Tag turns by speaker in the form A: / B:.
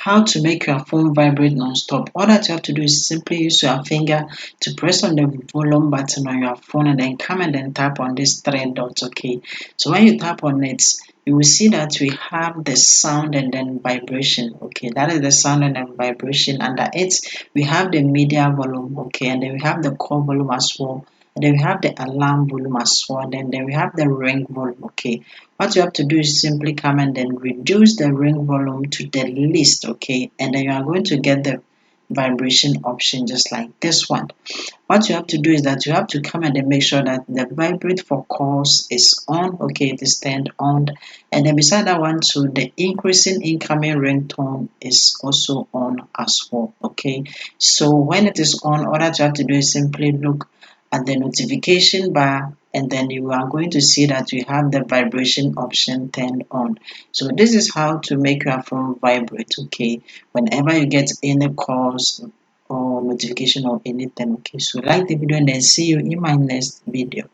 A: how to make your phone vibrate non-stop. All that you have to do is simply use your finger to press on the volume button on your phone and then come and then tap on this three dots. Okay, so when you tap on it, you will see that we have the sound and then vibration. Okay, that is the sound and then vibration. Under it, we have the media volume. Okay, and then we have the call volume as well. And then we have the alarm volume as well. And then we have the ring volume. Okay, what you have to do is simply come and then reduce the ring volume to the least. Okay, and then you are going to get the vibration option just like this one. What you have to do is that you have to come and then make sure that the vibrate for calls is on. Okay, it is turned on, and then beside that one too, the increasing incoming ringtone is also on as well. Okay, so when it is on, all that you have to do is simply look at the notification bar, and then you are going to see that you have the vibration option turned on. So this is how to make your phone vibrate. Okay, whenever you get any calls or notification or anything. Okay, so like the video and then see you in my next video.